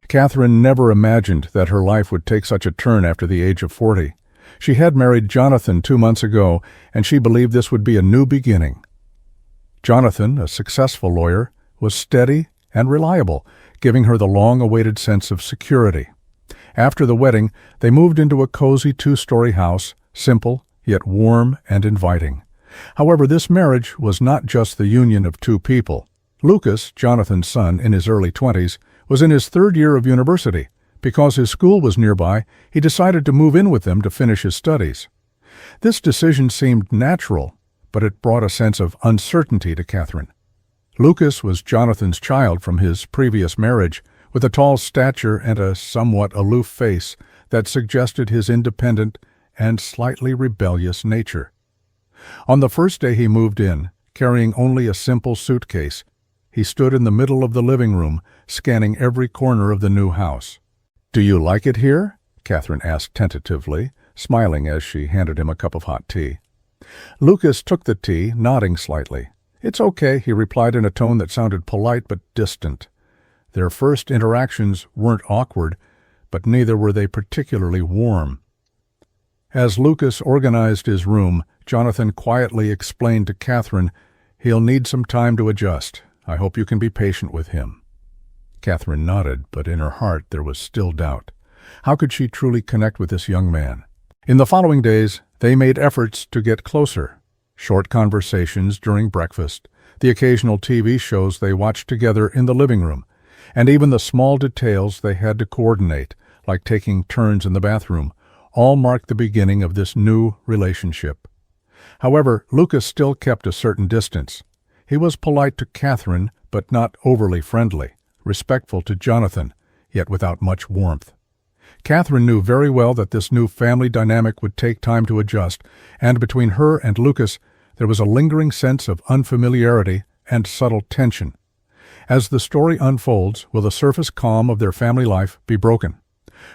Catherine never imagined that her life would take such a turn after the age of 40. She had married Jonathan 2 months ago, and she believed this would be a new beginning. Jonathan, a successful lawyer, was steady and reliable, giving her the long-awaited sense of security. After the wedding, they moved into a cozy 2-story house, simple, yet warm and inviting. However, this marriage was not just the union of 2 people. Lucas, Jonathan's son, in his early 20s, was in his 3rd year of university. Because his school was nearby, he decided to move in with them to finish his studies. This decision seemed natural, but it brought a sense of uncertainty to Catherine. Lucas was Jonathan's child from his previous marriage, with a tall stature and a somewhat aloof face that suggested his independent and slightly rebellious nature. On the first day he moved in, carrying only a simple suitcase, he stood in the middle of the living room, scanning every corner of the new house. "Do you like it here?" Catherine asked tentatively, smiling as she handed him a cup of hot tea. Lucas took the tea, nodding slightly. "It's okay," he replied in a tone that sounded polite but distant. Their first interactions weren't awkward, but neither were they particularly warm. As Lucas organized his room, Jonathan quietly explained to Catherine, "He'll need some time to adjust. I hope you can be patient with him." Catherine nodded, but in her heart there was still doubt. How could she truly connect with this young man? In the following days, they made efforts to get closer. Short conversations during breakfast, the occasional TV shows they watched together in the living room, and even the small details they had to coordinate, like taking turns in the bathroom, all marked the beginning of this new relationship. However, Lucas still kept a certain distance. He was polite to Catherine, but not overly friendly, respectful to Jonathan, yet without much warmth. Catherine knew very well that this new family dynamic would take time to adjust, and between her and Lucas there was a lingering sense of unfamiliarity and subtle tension. As the story unfolds, will the surface calm of their family life be broken?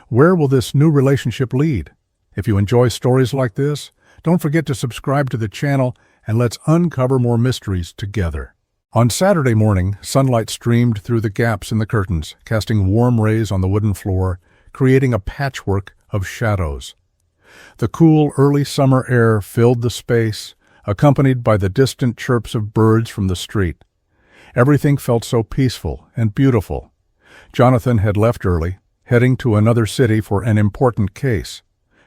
Where will this new relationship lead? If you enjoy stories like this, don't forget to subscribe to the channel and let's uncover more mysteries together. On Saturday morning, sunlight streamed through the gaps in the curtains, casting warm rays on the wooden floor, creating a patchwork of shadows. The cool early summer air filled the space, accompanied by the distant chirps of birds from the street. Everything felt so peaceful and beautiful. Jonathan had left early, heading to another city for an important case.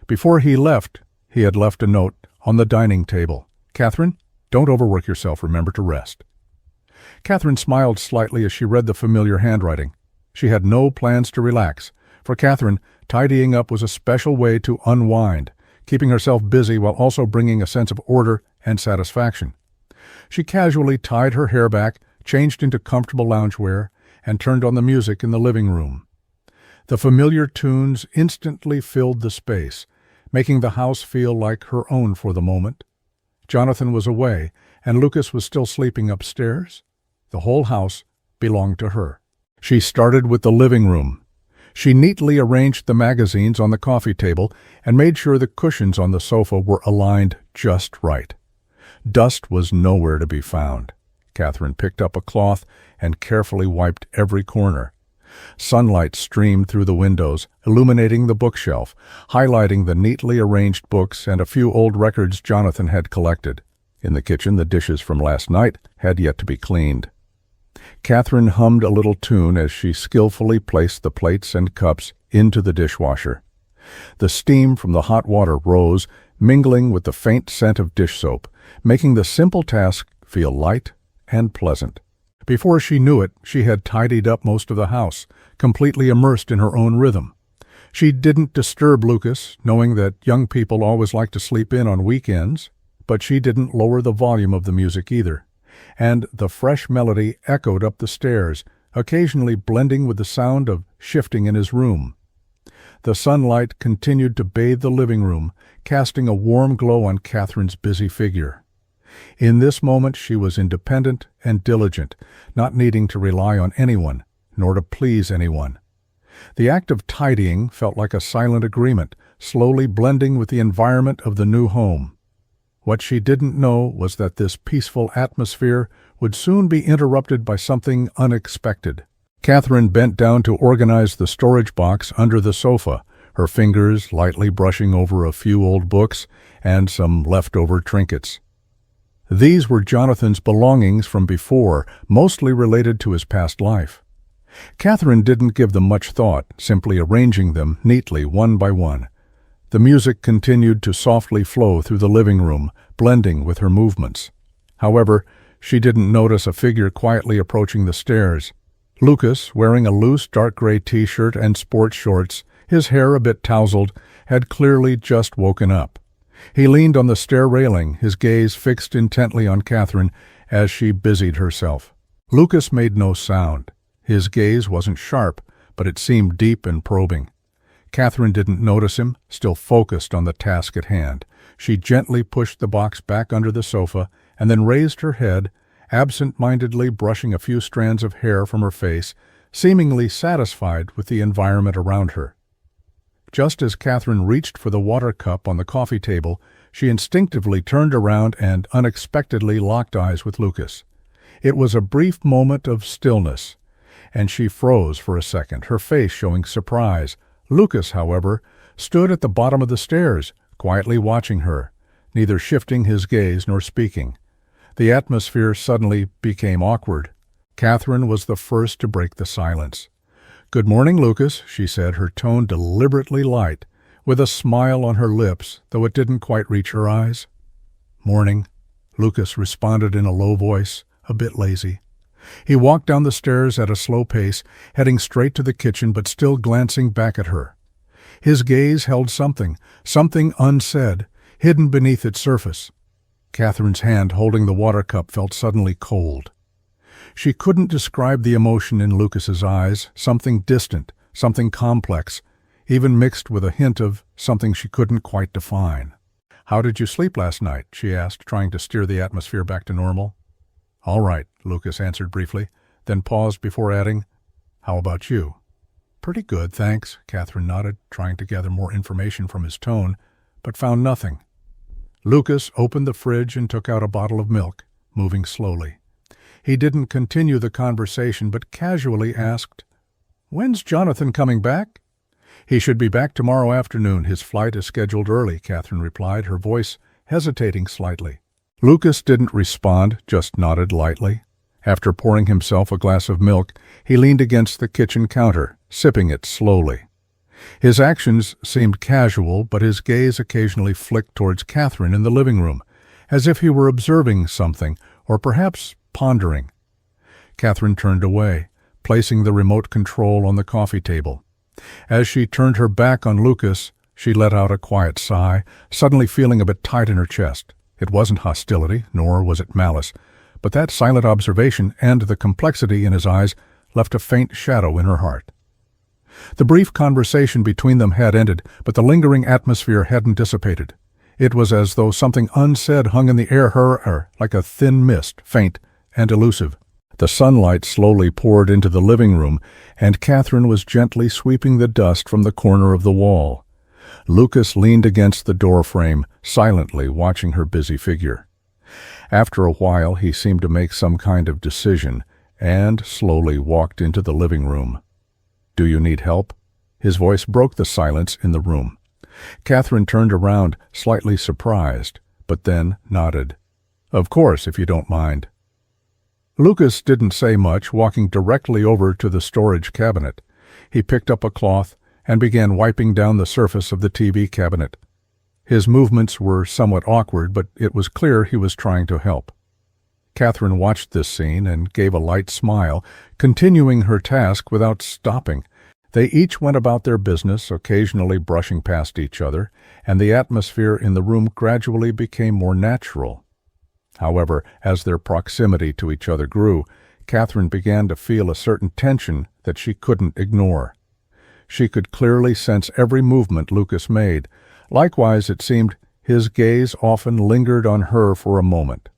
Before he left, he had left a note on the dining table. "Catherine, don't overwork yourself. Remember to rest." Catherine smiled slightly as she read the familiar handwriting. She had no plans to relax. For Catherine, tidying up was a special way to unwind, keeping herself busy while also bringing a sense of order and satisfaction. She casually tied her hair back, changed into comfortable loungewear, and turned on the music in the living room. The familiar tunes instantly filled the space, making the house feel like her own for the moment. Jonathan was away, and Lucas was still sleeping upstairs. The whole house belonged to her. She started with the living room. She neatly arranged the magazines on the coffee table and made sure the cushions on the sofa were aligned just right. Dust was nowhere to be found. Catherine picked up a cloth and carefully wiped every corner. Sunlight streamed through the windows, illuminating the bookshelf, highlighting the neatly arranged books and a few old records Jonathan had collected. In the kitchen, the dishes from last night had yet to be cleaned. Catherine hummed a little tune as she skillfully placed the plates and cups into the dishwasher. The steam from the hot water rose, mingling with the faint scent of dish soap, making the simple task feel light and pleasant. Before she knew it, she had tidied up most of the house, completely immersed in her own rhythm. She didn't disturb Lucas, knowing that young people always like to sleep in on weekends, but she didn't lower the volume of the music either. And the fresh melody echoed up the stairs, occasionally blending with the sound of shifting in his room. The sunlight continued to bathe the living room, casting a warm glow on Catherine's busy figure. In this moment she was independent and diligent, not needing to rely on anyone, nor to please anyone. The act of tidying felt like a silent agreement, slowly blending with the environment of the new home. What she didn't know was that this peaceful atmosphere would soon be interrupted by something unexpected. Catherine bent down to organize the storage box under the sofa, her fingers lightly brushing over a few old books and some leftover trinkets. These were Jonathan's belongings from before, mostly related to his past life. Catherine didn't give them much thought, simply arranging them neatly one by one. The music continued to softly flow through the living room, blending with her movements. However, she didn't notice a figure quietly approaching the stairs. Lucas, wearing a loose dark gray t-shirt and sports shorts, his hair a bit tousled, had clearly just woken up. He leaned on the stair railing, his gaze fixed intently on Catherine as she busied herself. Lucas made no sound. His gaze wasn't sharp, but it seemed deep and probing. Catherine didn't notice him, still focused on the task at hand. She gently pushed the box back under the sofa and then raised her head, absent-mindedly brushing a few strands of hair from her face, seemingly satisfied with the environment around her. Just as Catherine reached for the water cup on the coffee table, she instinctively turned around and unexpectedly locked eyes with Lucas. It was a brief moment of stillness, and she froze for a second, her face showing surprise. Lucas, however, stood at the bottom of the stairs, quietly watching her, neither shifting his gaze nor speaking. The atmosphere suddenly became awkward. Catherine was the first to break the silence. "Good morning, Lucas," she said, her tone deliberately light, with a smile on her lips, though it didn't quite reach her eyes. "Morning," Lucas responded in a low voice, a bit lazy. He walked down the stairs at a slow pace, heading straight to the kitchen but still glancing back at her. His gaze held something unsaid, hidden beneath its surface. Catherine's hand holding the water cup felt suddenly cold. She couldn't describe the emotion in Lucas's eyes, something distant, something complex, even mixed with a hint of something she couldn't quite define. "How did you sleep last night?" she asked, trying to steer the atmosphere back to normal. "All right," Lucas answered briefly, then paused before adding, "How about you?" "Pretty good, thanks," Catherine nodded, trying to gather more information from his tone, but found nothing. Lucas opened the fridge and took out a bottle of milk, moving slowly. He didn't continue the conversation, but casually asked, "When's Jonathan coming back?" "He should be back tomorrow afternoon. His flight is scheduled early," Catherine replied, her voice hesitating slightly. Lucas didn't respond, just nodded lightly. After pouring himself a glass of milk, he leaned against the kitchen counter, sipping it slowly. His actions seemed casual, but his gaze occasionally flicked towards Catherine in the living room, as if he were observing something, or perhaps pondering. Catherine turned away, placing the remote control on the coffee table. As she turned her back on Lucas, she let out a quiet sigh, suddenly feeling a bit tight in her chest. It wasn't hostility, nor was it malice, but that silent observation and the complexity in his eyes left a faint shadow in her heart. The brief conversation between them had ended, but the lingering atmosphere hadn't dissipated. It was as though something unsaid hung in the air, like a thin mist, faint and elusive. The sunlight slowly poured into the living room, and Catherine was gently sweeping the dust from the corner of the wall. Lucas leaned against the doorframe, silently watching her busy figure. After a while, he seemed to make some kind of decision, and slowly walked into the living room. "Do you need help?" His voice broke the silence in the room. Catherine turned around, slightly surprised, but then nodded. "Of course, if you don't mind." Lucas didn't say much, walking directly over to the storage cabinet. He picked up a cloth and began wiping down the surface of the TV cabinet. His movements were somewhat awkward, but it was clear he was trying to help. Catherine watched this scene and gave a light smile, continuing her task without stopping. They each went about their business, occasionally brushing past each other, and the atmosphere in the room gradually became more natural. However, as their proximity to each other grew, Catherine began to feel a certain tension that she couldn't ignore. She could clearly sense every movement Lucas made. Likewise, it seemed, his gaze often lingered on her for a moment.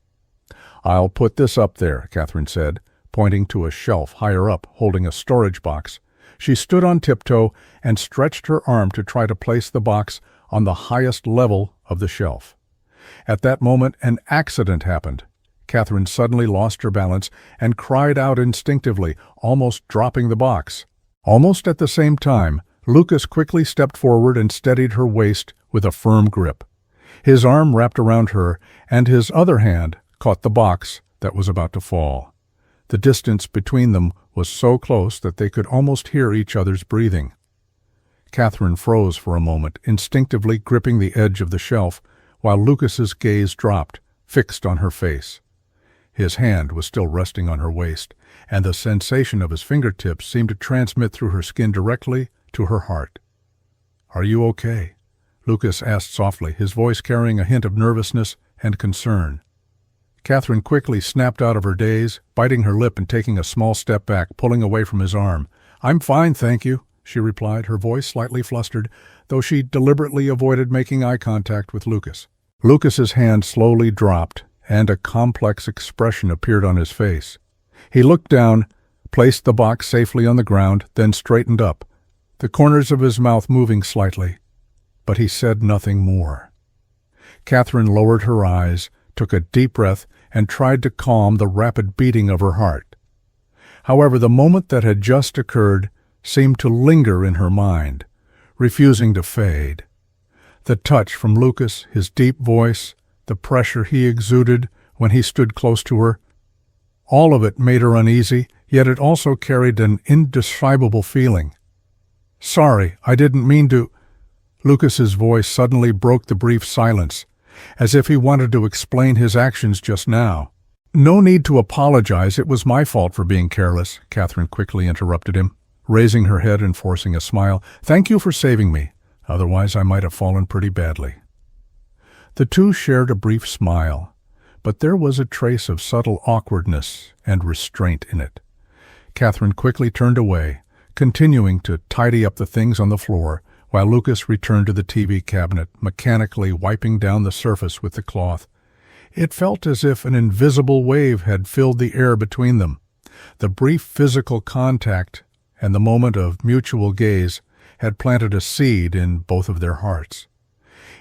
"I'll put this up there," Catherine said, pointing to a shelf higher up holding a storage box. She stood on tiptoe and stretched her arm to try to place the box on the highest level of the shelf. At that moment, an accident happened. Catherine suddenly lost her balance and cried out instinctively, almost dropping the box. Almost at the same time, Lucas quickly stepped forward and steadied her waist with a firm grip. His arm wrapped around her, and his other hand caught the box that was about to fall. The distance between them was so close that they could almost hear each other's breathing. Catherine froze for a moment, instinctively gripping the edge of the shelf, while Lucas's gaze dropped, fixed on her face. His hand was still resting on her waist, and the sensation of his fingertips seemed to transmit through her skin directly to her heart. "Are you okay?" Lucas asked softly, his voice carrying a hint of nervousness and concern. Catherine quickly snapped out of her daze, biting her lip and taking a small step back, pulling away from his arm. "I'm fine, thank you," she replied, her voice slightly flustered, though she deliberately avoided making eye contact with Lucas. Lucas's hand slowly dropped, and a complex expression appeared on his face. He looked down, placed the box safely on the ground, then straightened up, the corners of his mouth moving slightly. But he said nothing more. Catherine lowered her eyes, took a deep breath, and tried to calm the rapid beating of her heart. However, the moment that had just occurred seemed to linger in her mind, refusing to fade. The touch from Lucas, his deep voice, the pressure he exuded when he stood close to her, all of it made her uneasy, yet it also carried an indescribable feeling. "Sorry, I didn't mean to—" Lucas's voice suddenly broke the brief silence, as if he wanted to explain his actions just now. "No need to apologize, it was my fault for being careless," Catherine quickly interrupted him, raising her head and forcing a smile. "Thank you for saving me. Otherwise I might have fallen pretty badly." The two shared a brief smile, but there was a trace of subtle awkwardness and restraint in it. Catherine quickly turned away, continuing to tidy up the things on the floor, while Lucas returned to the TV cabinet, mechanically wiping down the surface with the cloth. It felt as if an invisible wave had filled the air between them. The brief physical contact and the moment of mutual gaze had planted a seed in both of their hearts.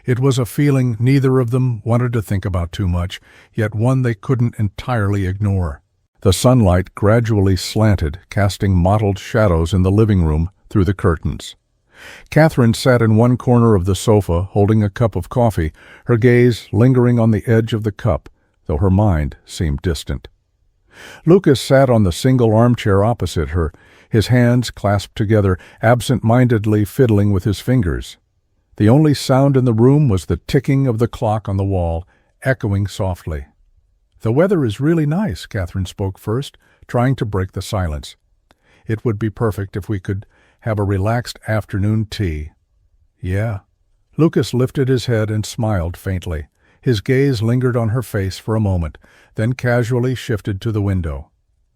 It was a feeling neither of them wanted to think about too much, yet one they couldn't entirely ignore. The sunlight gradually slanted, casting mottled shadows in the living room through the curtains. Catherine sat in one corner of the sofa, holding a cup of coffee, her gaze lingering on the edge of the cup, though her mind seemed distant. Lucas sat on the single armchair opposite her, his hands clasped together, absent-mindedly fiddling with his fingers. The only sound in the room was the ticking of the clock on the wall, echoing softly. "The weather is really nice," Catherine spoke first, trying to break the silence. "It would be perfect if we could have a relaxed afternoon tea." "Yeah." Lucas lifted his head and smiled faintly. His gaze lingered on her face for a moment, then casually shifted to the window.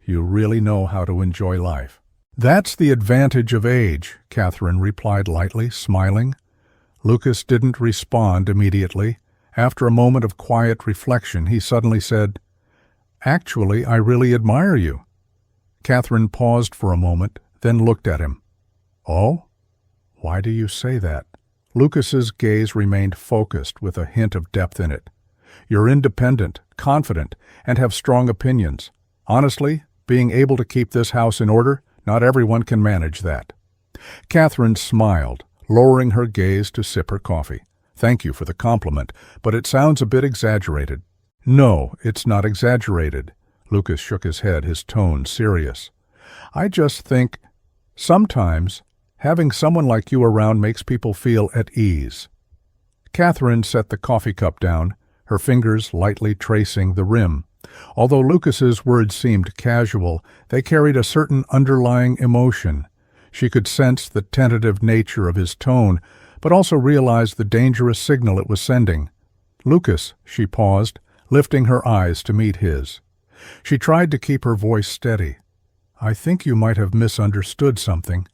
"You really know how to enjoy life." "That's the advantage of age," Catherine replied lightly, smiling. Lucas didn't respond immediately. After a moment of quiet reflection, he suddenly said, "Actually, I really admire you." Catherine paused for a moment, then looked at him. "Oh? Why do you say that?" Lucas's gaze remained focused with a hint of depth in it. "You're independent, confident, and have strong opinions. Honestly, being able to keep this house in order, not everyone can manage that." Catherine smiled, lowering her gaze to sip her coffee. "Thank you for the compliment, but it sounds a bit exaggerated." "No, it's not exaggerated." Lucas shook his head, his tone serious. "I just think, sometimes, having someone like you around makes people feel at ease." Catherine set the coffee cup down, her fingers lightly tracing the rim. Although Lucas's words seemed casual, they carried a certain underlying emotion. She could sense the tentative nature of his tone, but also realized the dangerous signal it was sending. "Lucas," she paused, lifting her eyes to meet his. She tried to keep her voice steady. "I think you might have misunderstood something."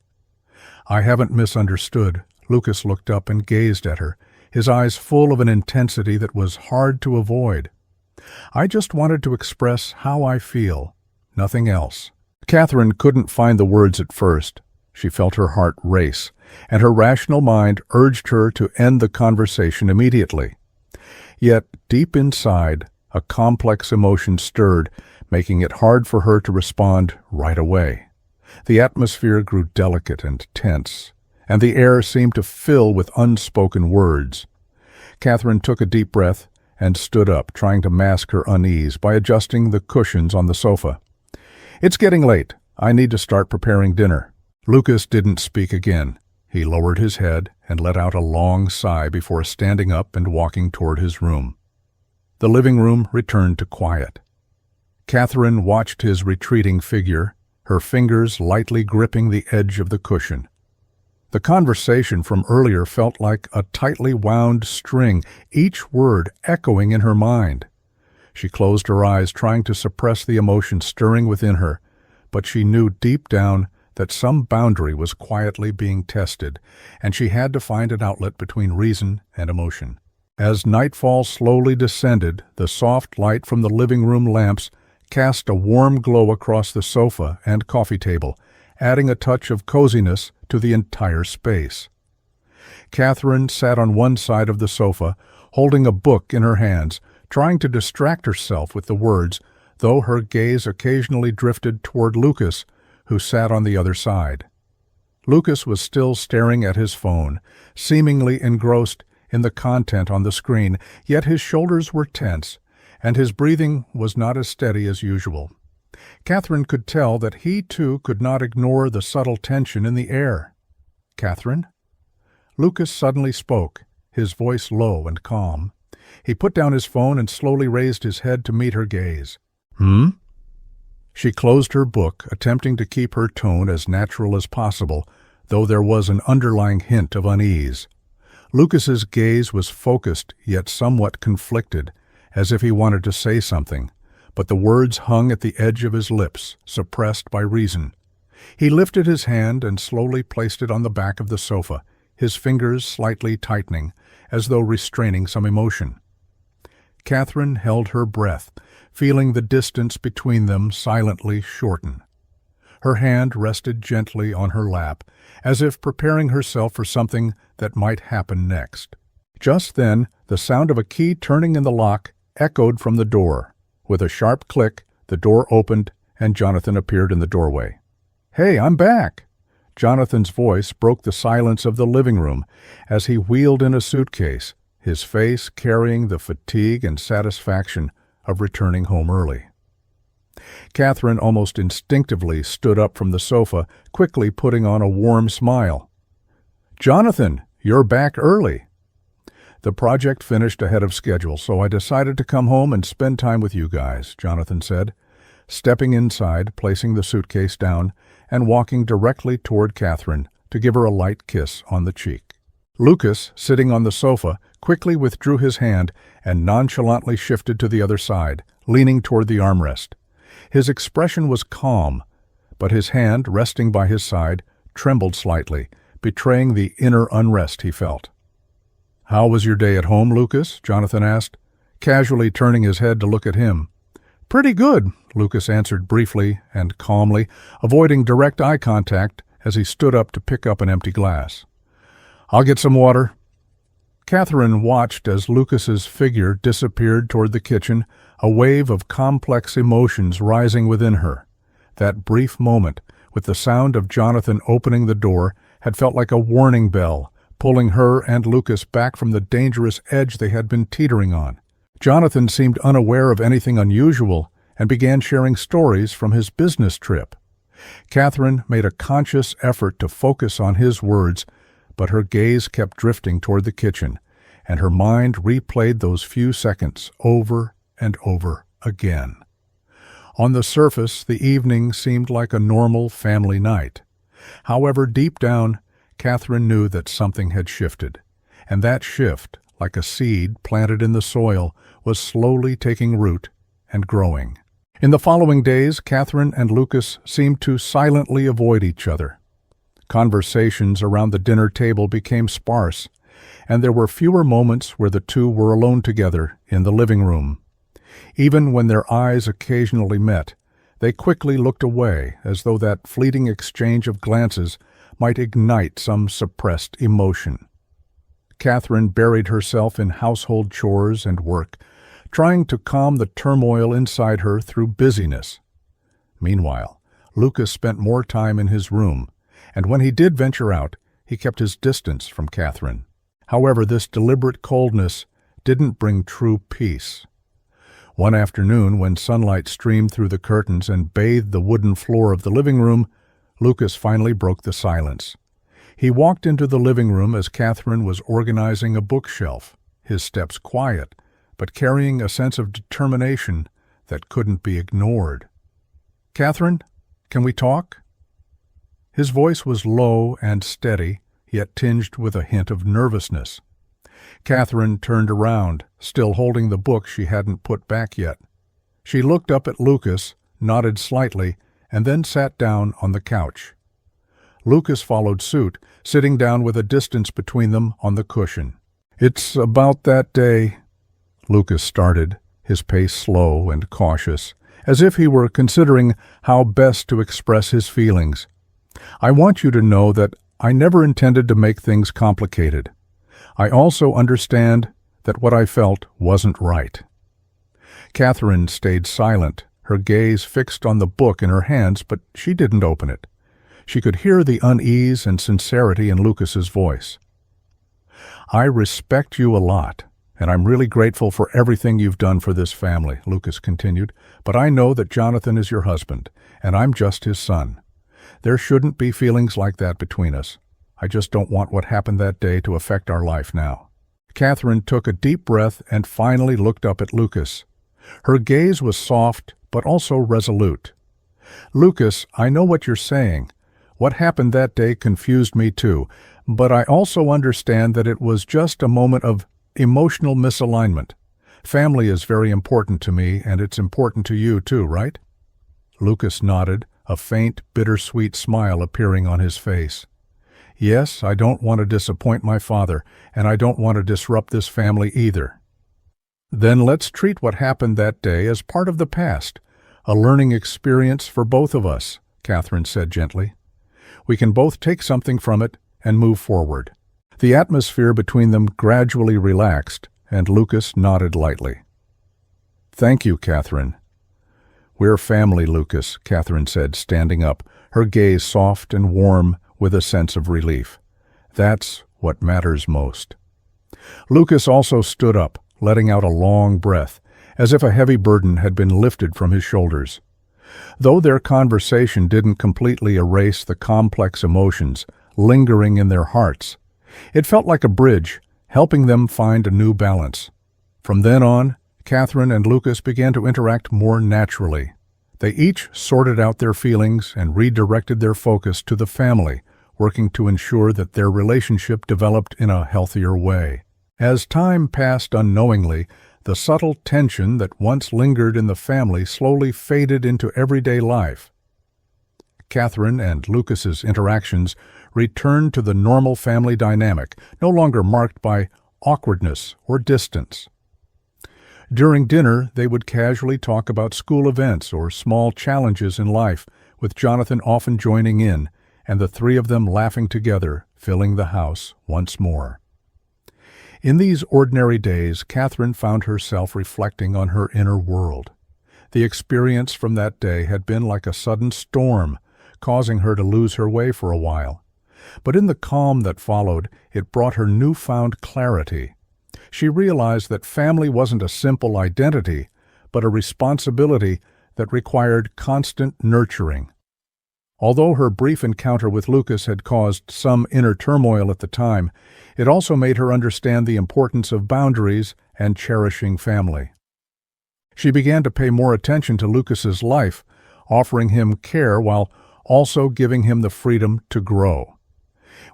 "I haven't misunderstood." Lucas looked up and gazed at her, his eyes full of an intensity that was hard to avoid. "I just wanted to express how I feel, nothing else." Catherine couldn't find the words at first. She felt her heart race, and her rational mind urged her to end the conversation immediately. Yet, deep inside, A complex emotion stirred, making it hard for her to respond right away. The atmosphere grew delicate and tense, and the air seemed to fill with unspoken words. Catherine took a deep breath and stood up, trying to mask her unease by adjusting the cushions on the sofa. "It's getting late. I need to start preparing dinner." Lucas didn't speak again. He lowered his head and let out a long sigh before standing up and walking toward his room. The living room returned to quiet. Catherine watched his retreating figure, her fingers lightly gripping the edge of the cushion. The conversation from earlier felt like a tightly wound string, each word echoing in her mind. She closed her eyes, trying to suppress the emotion stirring within her, but she knew deep down that some boundary was quietly being tested, and she had to find an outlet between reason and emotion. As nightfall slowly descended, the soft light from the living room lamps cast a warm glow across the sofa and coffee table, adding a touch of coziness to the entire space. Catherine sat on one side of the sofa, holding a book in her hands, trying to distract herself with the words, though her gaze occasionally drifted toward Lucas, who sat on the other side. Lucas was still staring at his phone, seemingly engrossed in the content on the screen, yet his shoulders were tense, and his breathing was not as steady as usual. Catherine could tell that he, too, could not ignore the subtle tension in the air. "Catherine?" Lucas suddenly spoke, his voice low and calm. He put down his phone and slowly raised his head to meet her gaze. "Hmm?" She closed her book, attempting to keep her tone as natural as possible, though there was an underlying hint of unease. Lucas's gaze was focused, yet somewhat conflicted, as if he wanted to say something, but the words hung at the edge of his lips, suppressed by reason. He lifted his hand and slowly placed it on the back of the sofa, his fingers slightly tightening, as though restraining some emotion. Catherine held her breath, feeling the distance between them silently shorten. Her hand rested gently on her lap, as if preparing herself for something that might happen next. Just then, the sound of a key turning in the lock echoed from the door. With a sharp click, the door opened and Jonathan appeared in the doorway. "Hey, I'm back!" Jonathan's voice broke the silence of the living room as he wheeled in a suitcase, his face carrying the fatigue and satisfaction of returning home early. Catherine almost instinctively stood up from the sofa, quickly putting on a warm smile. "Jonathan, you're back early." "The project finished ahead of schedule, so I decided to come home and spend time with you guys," Jonathan said, stepping inside, placing the suitcase down, and walking directly toward Catherine to give her a light kiss on the cheek. Lucas, sitting on the sofa, quickly withdrew his hand and nonchalantly shifted to the other side, leaning toward the armrest. His expression was calm, but his hand, resting by his side, trembled slightly, betraying the inner unrest he felt. "How was your day at home, Lucas?" Jonathan asked, casually turning his head to look at him. "Pretty good," Lucas answered briefly and calmly, avoiding direct eye contact as he stood up to pick up an empty glass. "I'll get some water." Catherine watched as Lucas's figure disappeared toward the kitchen, a wave of complex emotions rising within her. That brief moment, with the sound of Jonathan opening the door, had felt like a warning bell, pulling her and Lucas back from the dangerous edge they had been teetering on. Jonathan seemed unaware of anything unusual and began sharing stories from his business trip. Catherine made a conscious effort to focus on his words, but her gaze kept drifting toward the kitchen, and her mind replayed those few seconds over and over again. On the surface, the evening seemed like a normal family night. However, deep down, Catherine knew that something had shifted, and that shift, like a seed planted in the soil, was slowly taking root and growing. In the following days, Catherine and Lucas seemed to silently avoid each other. Conversations around the dinner table became sparse, and there were fewer moments where the two were alone together in the living room. Even when their eyes occasionally met, they quickly looked away, as though that fleeting exchange of glances might ignite some suppressed emotion. Catherine buried herself in household chores and work, trying to calm the turmoil inside her through busyness. Meanwhile, Lucas spent more time in his room, and when he did venture out, he kept his distance from Catherine. However, this deliberate coldness didn't bring true peace. One afternoon, when sunlight streamed through the curtains and bathed the wooden floor of the living room, Lucas finally broke the silence. He walked into the living room as Catherine was organizing a bookshelf, his steps quiet, but carrying a sense of determination that couldn't be ignored. "Catherine, can we talk?" His voice was low and steady, yet tinged with a hint of nervousness. Catherine turned around, still holding the book she hadn't put back yet. She looked up at Lucas, nodded slightly, and then sat down on the couch. Lucas followed suit, sitting down with a distance between them on the cushion. "It's about that day," Lucas started, his pace slow and cautious, as if he were considering how best to express his feelings. "I want you to know that I never intended to make things complicated. I also understand that what I felt wasn't right." Catherine stayed silent, her gaze fixed on the book in her hands, but she didn't open it. She could hear the unease and sincerity in Lucas's voice. "I respect you a lot, and I'm really grateful for everything you've done for this family," Lucas continued, "but I know that Jonathan is your husband, and I'm just his son. There shouldn't be feelings like that between us. I just don't want what happened that day to affect our life now." Catherine took a deep breath and finally looked up at Lucas. Her gaze was soft, but also resolute. "Lucas, I know what you're saying. What happened that day confused me too, but I also understand that it was just a moment of emotional misalignment. Family is very important to me, and it's important to you too, right?" Lucas nodded, a faint, bittersweet smile appearing on his face. "Yes, I don't want to disappoint my father, and I don't want to disrupt this family either." "Then let's treat what happened that day as part of the past, a learning experience for both of us," Catherine said gently. "We can both take something from it and move forward." The atmosphere between them gradually relaxed, and Lucas nodded lightly. "Thank you, Catherine." "We're family, Lucas," Catherine said, standing up, her gaze soft and warm with a sense of relief. "That's what matters most." Lucas also stood up, letting out a long breath, as if a heavy burden had been lifted from his shoulders. Though their conversation didn't completely erase the complex emotions lingering in their hearts, it felt like a bridge, helping them find a new balance. From then on, Catherine and Lucas began to interact more naturally. They each sorted out their feelings and redirected their focus to the family, working to ensure that their relationship developed in a healthier way. As time passed unknowingly, the subtle tension that once lingered in the family slowly faded into everyday life. Catherine and Lucas's interactions returned to the normal family dynamic, no longer marked by awkwardness or distance. During dinner, they would casually talk about school events or small challenges in life, with Jonathan often joining in, and the three of them laughing together, filling the house once more. In these ordinary days, Catherine found herself reflecting on her inner world. The experience from that day had been like a sudden storm, causing her to lose her way for a while. But in the calm that followed, it brought her newfound clarity. She realized that family wasn't a simple identity, but a responsibility that required constant nurturing. Although her brief encounter with Lucas had caused some inner turmoil at the time, it also made her understand the importance of boundaries and cherishing family. She began to pay more attention to Lucas's life, offering him care while also giving him the freedom to grow.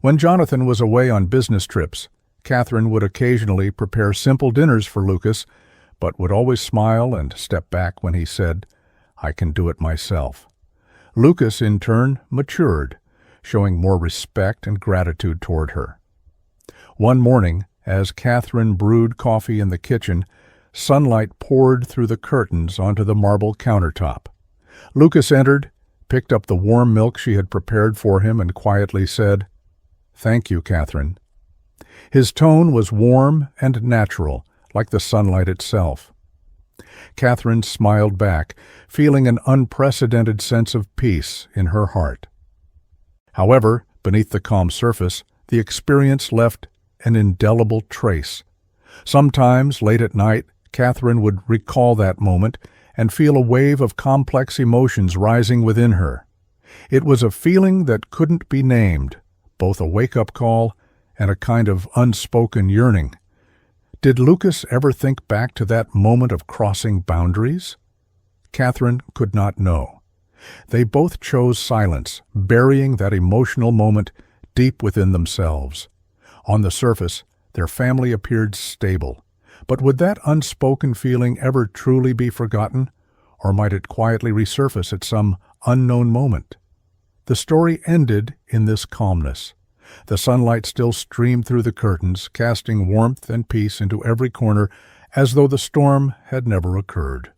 When Jonathan was away on business trips, Catherine would occasionally prepare simple dinners for Lucas, but would always smile and step back when he said, "I can do it myself." Lucas, in turn, matured, showing more respect and gratitude toward her. One morning, as Catherine brewed coffee in the kitchen, sunlight poured through the curtains onto the marble countertop. Lucas entered, picked up the warm milk she had prepared for him, and quietly said, "Thank you, Catherine." His tone was warm and natural, like the sunlight itself. Catherine smiled back, feeling an unprecedented sense of peace in her heart. However, beneath the calm surface, the experience left an indelible trace. Sometimes, late at night, Catherine would recall that moment and feel a wave of complex emotions rising within her. It was a feeling that couldn't be named, both a wake-up call and a kind of unspoken yearning. Did Lucas ever think back to that moment of crossing boundaries? Catherine could not know. They both chose silence, burying that emotional moment deep within themselves. On the surface, their family appeared stable. But would that unspoken feeling ever truly be forgotten, or might it quietly resurface at some unknown moment? The story ended in this calmness. The sunlight still streamed through the curtains, casting warmth and peace into every corner, as though the storm had never occurred.